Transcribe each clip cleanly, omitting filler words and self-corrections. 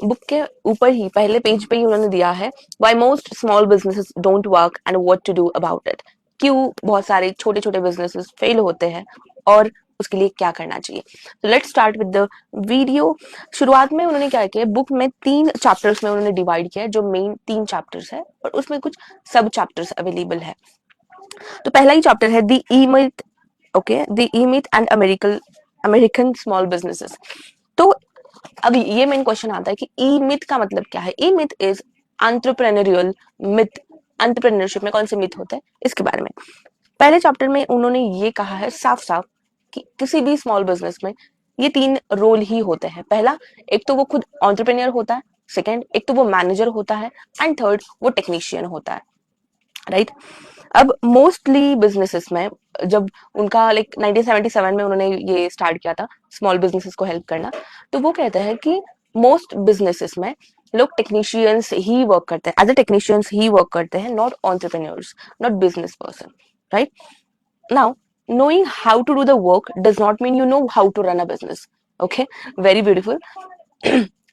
Book के ऊपर ही पहले पेज पे ही उन्होंने दिया है why most small businesses don't work and what to do about it. क्यों बहुत सारे छोटे छोटे बिजनेसेस फेल होते हैं और उसके लिए क्या करना चाहिए। तो let's start with the video. शुरुआत में उन्होंने क्या किया, बुक में 3 चैप्टर्स में उन्होंने डिवाइड किया है, जो मेन 3 चैप्टर्स है और उसमें कुछ सब चैप्टर्स अवेलेबल है। तो पहला ही चैप्टर है the E myth, okay, the E myth and American small businesses. तो अब ये मेन क्वेश्चन आता है कि ई मिथ का मतलब क्या है। E myth is entrepreneurial myth. Entrepreneurship में कौन से मिथ होते हैं इसके बारे में पहले चैप्टर में उन्होंने ये कहा है साफ साफ कि किसी भी स्मॉल बिजनेस में ये 3 रोल ही होते हैं। पहला, एक तो वो खुद एंटरप्रेन्योर होता है, सेकंड एक तो वो मैनेजर होता है, एंड थर्ड वो टेक्नीशियन होता है, राइट। अब मोस्टली बिजनेसेस में जब उनका लाइक 1977 में उन्होंने ये स्टार्ट किया था स्मॉल बिजनेसेस को हेल्प करना, तो वो कहते हैं कि मोस्ट बिजनेसेस में लोग टेक्नीशियंस ही वर्क करते हैं, एज ए टेक्नीशियंस ही वर्क करते हैं, not entrepreneurs, not business person, right. Now knowing how to do the work does not mean you know how to run a business. Okay, very beautiful.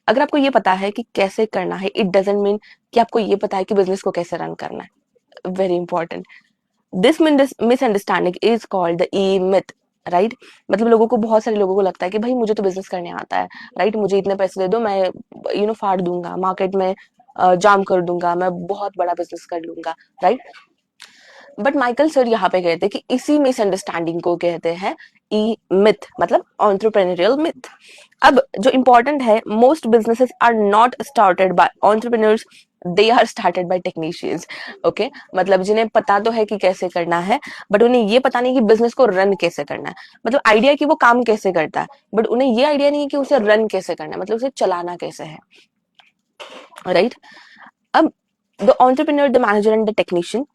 अगर आपको ये पता है कि कैसे करना है, इट डजंट मीन कि आपको ये पता है कि बिजनेस को कैसे रन करना है। Very important. This misunderstanding is called the E myth, right. मतलब लोगों को, बहुत सारे लोगों को लगता है कि भाई मुझे तो बिजनेस करने आता है, राइट, मुझे इतने पैसे दे दो, मैं फाड़ दूंगा मार्केट में, जाम कर दूंगा, मैं बहुत बड़ा बिजनेस कर लूंगा, राइट। बट माइकल सर यहाँ पे कहते हैं कि इसी मिसअंडरस्टैंडिंग को कहते हैं ई मिथ, मतलब एंटरप्रेन्योरियल मिथ। अब जो इंपॉर्टेंट है, most businesses are not started by entrepreneurs, they are started by technicians. Okay, मतलब जिन्हें पता तो है कि कैसे करना है, बट उन्हें ये पता नहीं कि बिजनेस को रन कैसे करना है। मतलब आइडिया कि वो काम कैसे करता है, बट उन्हें ये आइडिया नहीं है कि उसे रन कैसे करना है, मतलब उसे चलाना कैसे है, राइट। अब the entrepreneur, the manager and the technician,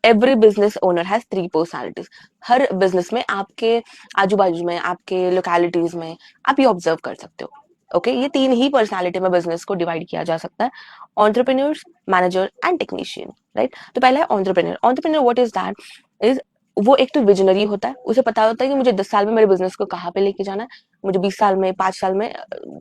every business owner has 3 personalities. Her business में, आपके आजू बाजू में, आपके लोकेलिटीज में आप ये ऑब्जर्व कर सकते हो। ओके, ये 3 ही पर्सनालिटी में बिजनेस को डिवाइड किया जा सकता है, entrepreneurs, manager and technician, right. तो पहला है entrepreneur. Entrepreneur what is that is, वो एक तो विजनरी होता है, उसे पता होता है कि मुझे 10 साल में मेरे बिजनेस को कहाँ पे लेके जाना है, मुझे 20 साल में, 5 साल में,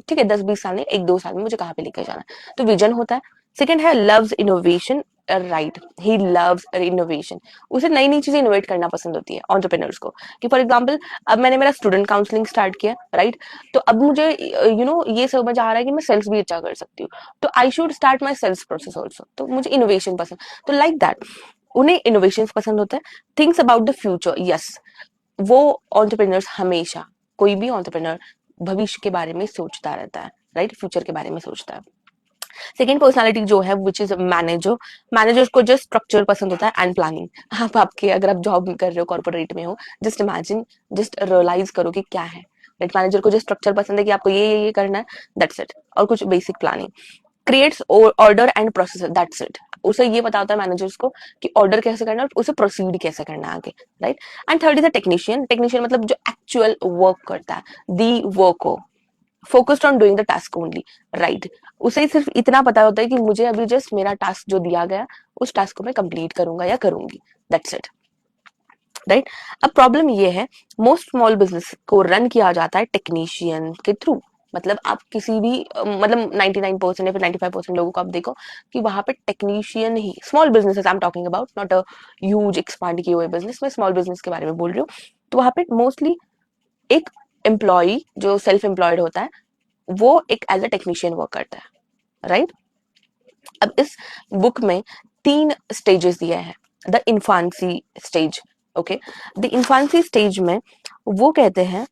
ठीक है 10-20 साल में, 1-2 साल में मुझे कहाँ पे लेके जाना है, तो विजन होता है। सेकंड है loves innovation, right, he loves innovation. उसे नई नई चीजें इनोवेट करना पसंद होती है एंटरप्रेन्योर्स को। कि फॉर एग्जांपल, अब मैंने मेरा स्टूडेंट काउंसलिंग स्टार्ट किया, राइट, तो अब मुझे ये समझ आ रहा है कि मैं सेल्स भी अच्छा कर सकती हूँ, तो I should start my sales process also. तो मुझे इनोवेशन पसंद, तो लाइक दैट उन्हें इनोवेशन पसंद होता है। Thinks about the future, yes, वो एंटरप्रेन्योर्स हमेशा, कोई भी एंटरप्रेन्योर भविष्य के बारे में सोचता रहता है, राइट, फ्यूचर के बारे में सोचता है। सेकेंड पर्सनालिटी जो है विच इज मैनेजर। मैनेजर को जस्ट स्ट्रक्चर पसंद होता है एंड प्लानिंग। आपके, अगर आप जॉब कर रहे हो, कॉर्पोरेट में हो, जस्ट इमेजिन, जस्ट रियलाइज करो कि क्या है, राइट। मैनेजर को जस्ट स्ट्रक्चर पसंद है कि आपको ये करना है, दैट्स इट, और कुछ basic planning. Creates order and process, that's it. उसे ये पता होता है मैनेजर्स को कि ऑर्डर कैसे करना है और उसे प्रोसीड कैसे करना है आगे, right. And third is a technician. Technician मतलब जो एक्चुअल वर्क करता है, the work, focused on doing the task only, right. उसे सिर्फ इतना पता होता है कि मुझे अभी जस्ट मेरा टास्क जो दिया गया, उस टास्क को मैं कंप्लीट करूंगा या करूंगी, दैट्स इट, राइट। अब प्रॉब्लम ये है, मोस्ट स्मॉल बिजनेस को रन किया जाता है टेक्नीशियन के थ्रू। मतलब आप किसी भी मतलब 99% या फिर 95% लोगों को आप देखो कि वहां पे technician he, small businesses I am talking about, not a huge expand किए हुए बिजनेस, मैं स्मॉल बिजनेस के बारे में बोल रही हूँ। तो वहां पे मोस्टली एक एम्प्लॉय जो सेल्फ एम्प्लॉयड होता है, वो एक एज अ टेक्नीशियन वर्क करता है, राइट। अब इस बुक में 3 स्टेजेस दिए हैं। The infancy stage, okay, the infancy stage में वो कहते हैं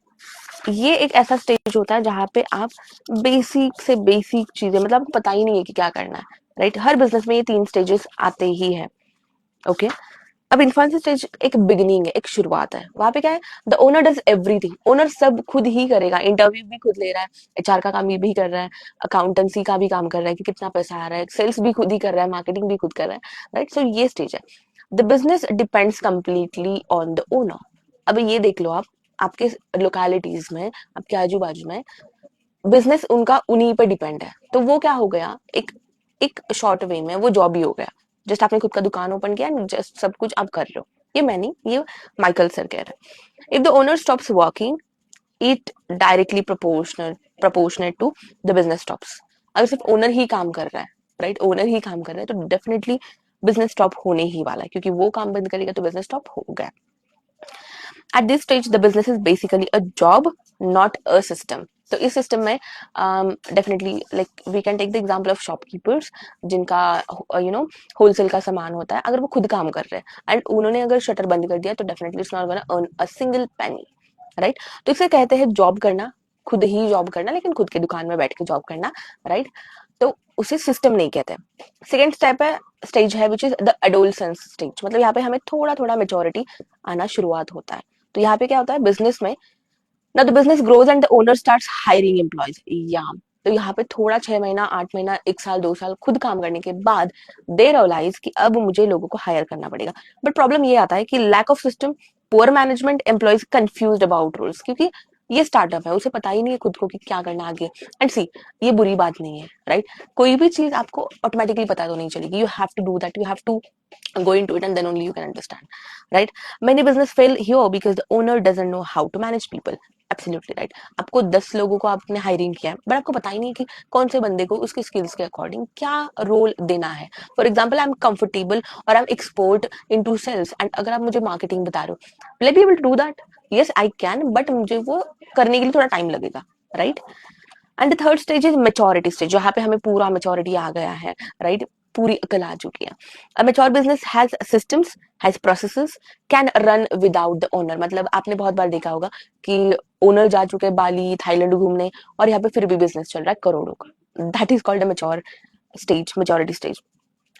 ये एक ऐसा स्टेज होता है जहां पे आप बेसिक से बेसिक चीजें, मतलब आपको पता ही नहीं है कि क्या करना है, राइट। हर बिजनेस में ये 3 स्टेजेस आते ही है, ओके। अब इन्फेंसी स्टेज एक बिगिनिंग है, एक शुरुआत है। वहां पे क्या है, the owner does everything, owner सब खुद ही करेगा, इंटरव्यू भी खुद ले रहा है, एचआर का काम ये भी कर रहा है, अकाउंटेंसी का भी काम कर रहा है कि कितना पैसा आ रहा है, सेल्स भी खुद ही कर रहा है, मार्केटिंग भी खुद कर रहा है, राइट। सो ये स्टेज है। The business depends completely on the owner. अब ये देख लो आप, आपके लोकेलिटीज में, आपके आजू बाजू में बिजनेस उनका उन्हीं पे डिपेंड है, तो वो क्या हो गया, एक एक शॉर्ट वे में वो जॉब ही हो गया। जस्ट आपने खुद का दुकान ओपन किया, जस्ट सब कुछ आप कर रहे हो। ये मैं नहीं, ये माइकल सर कह रहे हैं। If the owner stops working, it directly proportional to the business stops. अगर सिर्फ ओनर ही काम कर रहा है, राइट, ओनर ही काम कर रहा है, तो डेफिनेटली बिजनेस स्टॉप होने ही वाला है, क्योंकि वो काम बंद करेगा तो बिजनेस स्टॉप हो गया. At this stage the business is basically a job, not a system. तो इस सिस्टम में definitely like we can take the example of shopkeepers, जिनका होलसेल का सामान होता है. अगर वो खुद काम कर रहे हैं एंड उन्होंने अगर शटर बंद कर दिया तो definitely it's not gonna earn a single penny, right. तो इसे कहते हैं जॉब करना, खुद ही जॉब करना, लेकिन खुद की दुकान में बैठ के जॉब करना, राइट. तो उसे सिस्टम नहीं कहते. सेकेंड स्टेज है which is the adolescence stage. मतलब यहाँ पे हमें थोड़ा थोड़ा मेच्योरिटी आना शुरुआत होता है. तो यहाँ पे क्या होता है बिजनेस में, ना the business grows and the owner starts hiring employees. या तो यहाँ पे थोड़ा 6 महीना 8 महीना 1 साल 2 साल खुद काम करने के बाद दे रियलाइज कि अब मुझे लोगों को हायर करना पड़ेगा. बट प्रॉब्लम ये आता है कि lack of system, poor management, employees confused about rules, क्योंकि ये स्टार्टअप है, उसे पता ही नहीं है खुद को कि क्या करना आगे. एंड सी, ये बुरी बात नहीं है, राइट. कोई भी चीज आपको ऑटोमेटिकली पता तो नहीं चलेगी. You have to do that, you have to go into it and then only you can understand, right. Many business fail here because the owner doesn't know how to manage people. Absolutely right. आपको 10 लोगों को आपने hiring किया है, but आपको पता ही नहीं कि कौन से बंदे को उसके स्किल्स के अकॉर्डिंग क्या रोल देना है. For example, I am comfortable और I am export into sales, and अगर आप मुझे मार्केटिंग बता रहे हो, will I be able to do that? Yes I can, but मुझे वो करने के लिए थोड़ा टाइम लगेगा, right. And the third stage is maturity stage, जहाँ पे हमें पूरा मेच्योरिटी आ गया है, राइट. पूरी अकल आ चुकी है. A mature business has systems, has processes, can run without the owner. मतलब आपने बहुत बार देखा होगा कि ओनर जा चुके हैं बाली, थाईलैंड घूमने, और यहाँ पे फिर भी बिजनेस चल रहा है करोड़ों का. That is called a mature stage, maturity stage.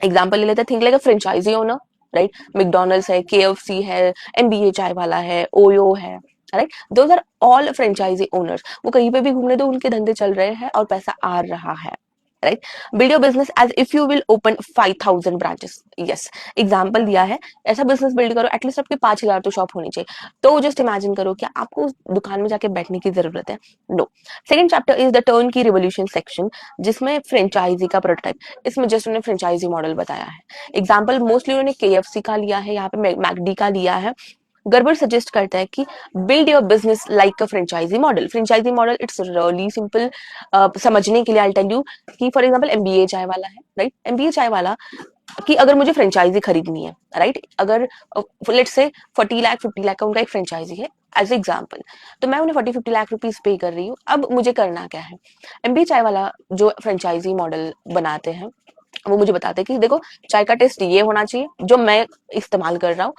Example ले लेते हैं, think like a franchisee owner, right. McDonald's है, KFC है, MBA चाय वाला है, ओयो है, right. Those are all franchisee owners. वो कहीं पे भी घूमने दो, उनके धंधे चल रहे हैं और पैसा आ रहा है, right. Build your business as if you will open 5,000 branches. Yes, example दिया है, ऐसा बिजनेस बिल्ड करो एटलीस्ट आपके 5,000 तो शॉप होनी चाहिए. तो जस्ट इमेजिन करो क्या आपको उस दुकान में जाके बैठने की जरूरत है? No. Second chapter is the turnkey revolution section, जिसमें फ्रेंचाइजी का प्रोटोटाइप. इसमें जस्ट उन्होंने फ्रेंचाइजी मॉडल बताया है. एग्जाम्पल मोस्टली उन्होंने KFC का लिया है, यहाँ पे मैकडी का लिया है. गर्बर सजेस्ट करता है कि build your business like a franchisee model. Franchisee model it's really simple समझने के लिए. आई टेल यू कि for example MBA Chai Wala है, राइट. MBA चाय वाला कि अगर मुझे फ्रेंचाइजी खरीदनी है, राइट, अगर लेट्स से 40 लाख 50 लाख का उनका एक फ्रेंचाइजी है एज एग्जाम्पल, तो मैं उन्हें 40-50 लाख रुपीज पे कर रही हूँ. अब मुझे करना क्या है? MBA चाय वाला जो फ्रेंचाइजी मॉडल बनाते हैं, वो मुझे बताते हैं कि देखो, चाय का टेस्ट ये होना चाहिए जो मैं इस्तेमाल कर रहा हूँ,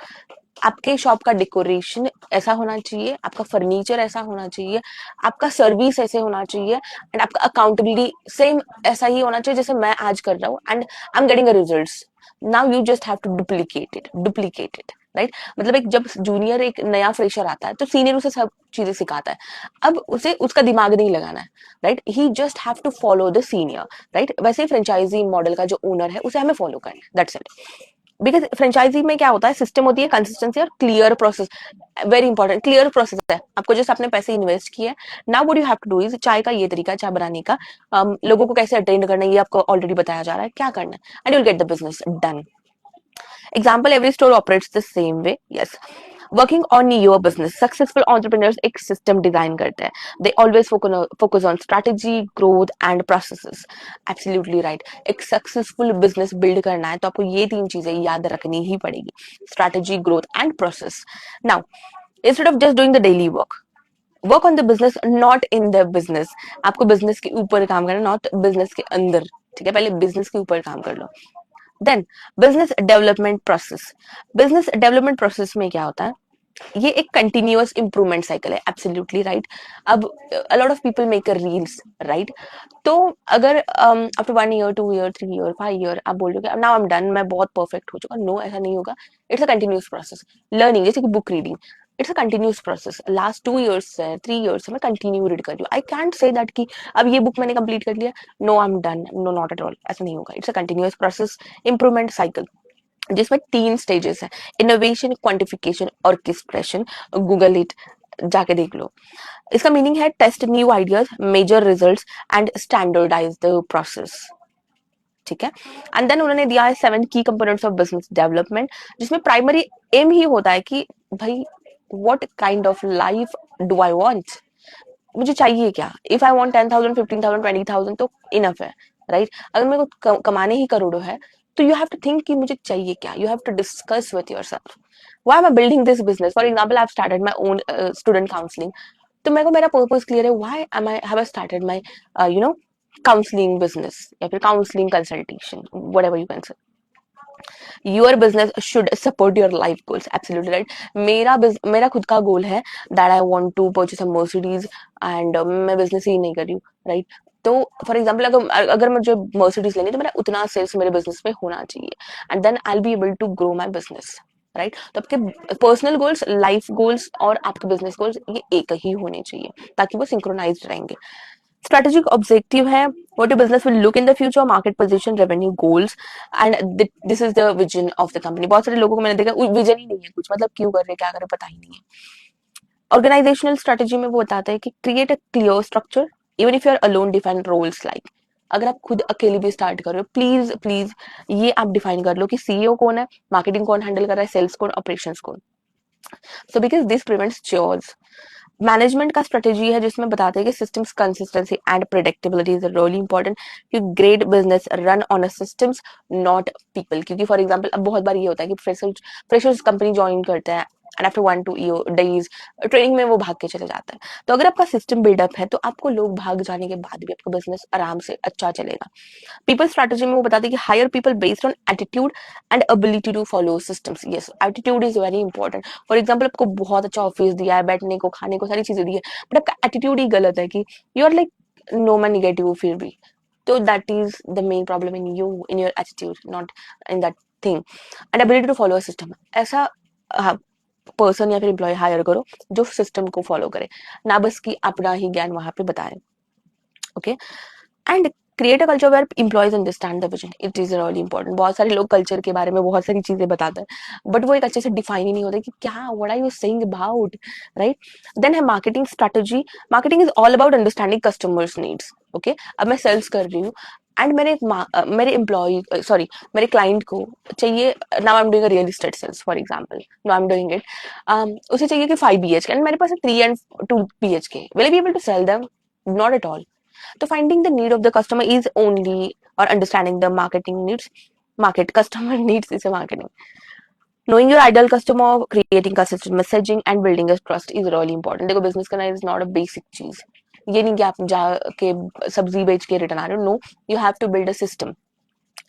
आपके शॉप का डेकोरेशन ऐसा होना चाहिए, आपका फर्नीचर ऐसा होना चाहिए, आपका सर्विस ऐसे होना चाहिए, एंड आपका अकाउंटेबिलिटी सेम ऐसा ही होना चाहिए जैसे मैं आज कर रहा हूँ, and I am getting a results. Now you just have to duplicate it, right. मतलब एक जब जूनियर एक नया फ्रेशर आता है तो सीनियर उसे सब चीजें सिखाता है. अब उसे उसका दिमाग नहीं लगाना है, right. He just have to follow the senior, right. वैसे ही फ्रेंचाइजी मॉडल का जो ओनर है उसे हमें फॉलो करना है, दैट्स इट. बिकॉज फ्रेंचाइजी में क्या होता है, सिस्टम होती है, कंसिस्टेंसी और clear process. Very important, clear process है. आपको जस्ट आपने पैसे इन्वेस्ट किए, now what you have to do is, चाय का ये तरीका है चाय बनाने का, लोगों को कैसे अटेंड करना है ये आपको ऑलरेडी बताया जा रहा है, क्या करना है, and you will get the business done. Example, every store operates the same way. Yes, working on your business, successful entrepreneurs एक सिस्टम डिजाइन करते हैं. They always focus on strategy, growth and processes. Absolutely right. एक successful business build करना है तो आपको ये 3 चीजें याद रखनी ही पड़ेगी, strategy, growth and process. Now instead of just doing the daily work on the business, not in the business. आपको बिजनेस के ऊपर काम करना, नॉट बिजनेस के अंदर, ठीक है. पहले बिजनेस के ऊपर काम कर लो. Then business development process. Business development process में क्या होता है, ये एक कंटिन्यूअस इंप्रूवमेंट साइकिल है. Absolutely right. अब a lot of people make a reels, right. तो अगर after 1 year 2 year 3 year 5 year आप बोल रहे हो नाउ आई एम डन, मैं बहुत परफेक्ट हो चुका, नो, ऐसा नहीं होगा. It's a continuous process. Learning, जैसे कि book reading, it's a continuous process. Last 2 years से 3 ईयर्स से मैं कंटिन्यू रीड कर रही हूँ. आई कैंट से दैट कि अब ये बुक मैंने कंप्लीट कर लिया, no I am done, no, not at all, ऐसा नहीं होगा. It's a continuous process, improvement cycle, जिसमें 3 स्टेजेस है, innovation, quantification, orchestration. Google it, जाके देख लो. इसका मीनिंग है test new ideas, measure results and standardize the process, ठीक है. एंड देन उन्होंने दिया है 7 key components of business development, जिसमें प्राइमरी एम ही होता है कि भाई what kind of life do I want, मुझे चाहिए क्या? इफ आई वांट 10,000, 15,000, 20,000 तो इनफ है, राइट? अगर मेरे को कमाने ही करोड़ों है, तो यू हैव टू थिंक कि मुझे चाहिए क्या? You have to discuss with yourself, why am I building this business? For example, I have started my own student counselling, तो मेरे को मेरा पर्पस क्लियर है, why am I have started my you know counselling business या फिर counselling consultation, whatever you can say. Your business should support your life goals, absolutely right. मेरा खुद का गोल है that I want to purchase a Mercedes, and मैं business ही नहीं कर रही हूँ, राइट? तो फॉर एग्जाम्पल, अगर मुझे मर्सिडीज लेनी है तो मेरा उतना सेल्स मेरे बिजनेस में होना चाहिए, and then I be able to grow my business, right? तो आपके पर्सनल गोल्स, लाइफ गोल्स और आपके बिजनेस गोल्स ये एक ही होने चाहिए, ताकि वो सिंक्रोनाइज्ड रहेंगे। स्ट्रेटेजिक ऑब्जेक्टिव है, what your business will look in the future, market position, revenue goals, and this is the vision of the company। बहुत सारे लोगों को मैंने देखा विजन ही नहीं है कुछ, मतलब क्यों कर रहे हैं, क्या कर रहे हैं, पता ही नहीं है। ऑर्गेनाइजेशनल स्ट्रेटेजी में वो बताता है कि create a clear structure, even if you are alone, define roles like. अगर आप खुद अकेले भी स्टार्ट कर रहे हो, प्लीज प्लीज ये आप डिफाइन कर लो कि सीईओ कौन है, मार्केटिंग कौन हैंडल कर रहा है, सेल्स कौन, ऑपरेशंस कौन। So because this prevents chores. Management का स्ट्रेटेजी है जिसमें बताते हैं कि systems consistency and predictability is really important, क्योंकि great business run on a systems, not people. क्योंकि फॉर एग्जांपल अब बहुत बार ये होता है कि फ्रेशर्स कंपनी ज्वाइन करते हैं, एंड आफ्टर 1-2 डेज ट्रेनिंग में वो भाग के चले जाता है। तो अगर आपका सिस्टम बिल्डअप है तो आपको लोग भाग जाने के बाद भी आपका बिजनेस आराम से अच्छा चलेगा। पीपल स्ट्रेटेजी में वो बताते हैं कि hire people based on attitude and ability to follow systems. Yes, attitude is very important. For example, आपको बहुत अच्छा ऑफिस दिया है, बैठने को, खाने को, सारी चीजें दी है, बट आपका एटीट्यूड ही गलत है कि यू आर लाइक नो मैं निगेटिव फिर भी, तो that is the main problem in you, in your attitude, not in that thing. And ability to follow system, ऐसा पर्सन या फिर एम्प्लॉय हायर करो जो सिस्टम को फॉलो करे, ना बस कि अपना ही ज्ञान वहां पे बताए। Okay, and create a culture where employees understand the vision, it is really important. बहुत सारे लोग कल्चर के बारे में बहुत सारी चीजें बताते हैं, बट वो एक अच्छे से डिफाइन ही नहीं होता कि क्या, what are you saying about, right? Then है marketing strategy. Marketing is all about understanding customers needs. Okay, अब मैं सेल्स कर रही हूँ, एंड मेरे एम्प्लॉय सॉरी मेरे क्लाइंट को चाहिए, now I am doing real estate sales for example, now I am doing it, उसे चाहिए कि 5 BHK एंड मेरे पास है 3 and 2 BHK, will I be able to sell them? Not at all. So finding the need of the customer is only, or understanding the marketing needs, market customer needs is a marketing. Knowing your ideal customer, creating consistent messaging and building a trust is really important। देखो, business करना is not a basic चीज। ये नहीं कि आप जाके सब्जी बेच के रिटर्न आ रहे हो, no, you have to build a system.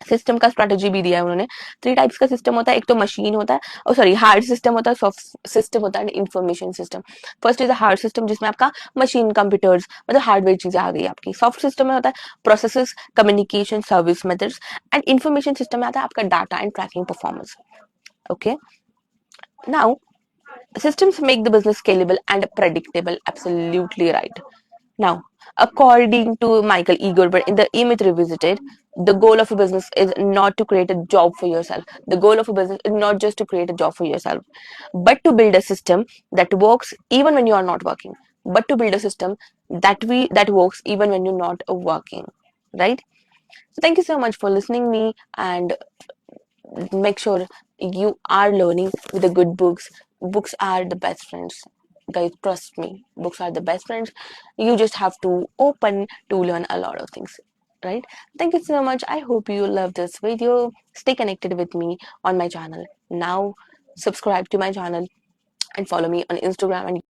System का स्ट्रेटेजी भी दिया है उन्होंने। 3 टाइप्स का सिस्टम होता है, एक तो मशीन होता है, और सॉरी हार्ड सिस्टम होता है, सॉफ्ट सिस्टम होता है, and information system. First is a hard system, जिसमें आपका मशीन, कंप्यूटर्स, मतलब हार्डवेयर चीजें आ गई आपकी। सॉफ्ट सिस्टम में होता है processes, communication, service methods, and information system में आता है आपका data and tracking performance. Okay, now systems make the business scalable and predictable, absolutely right। Now, according to Michael E. Gerber in the E-Myth Revisited, the goal of a business is not to create a job for yourself. The goal of a business is not just to create a job for yourself, but to build a system that works even when you are not working. But to build a system that works even when you're not working, right? So thank you so much for listening me, and make sure you are learning with the good books. Books are the best friends, guys, trust me, books are the best friends. You just have to open to learn a lot of things, right? Thank you so much. I hope you love this video. Stay connected with me on my channel now. Subscribe to my channel and follow me on Instagram and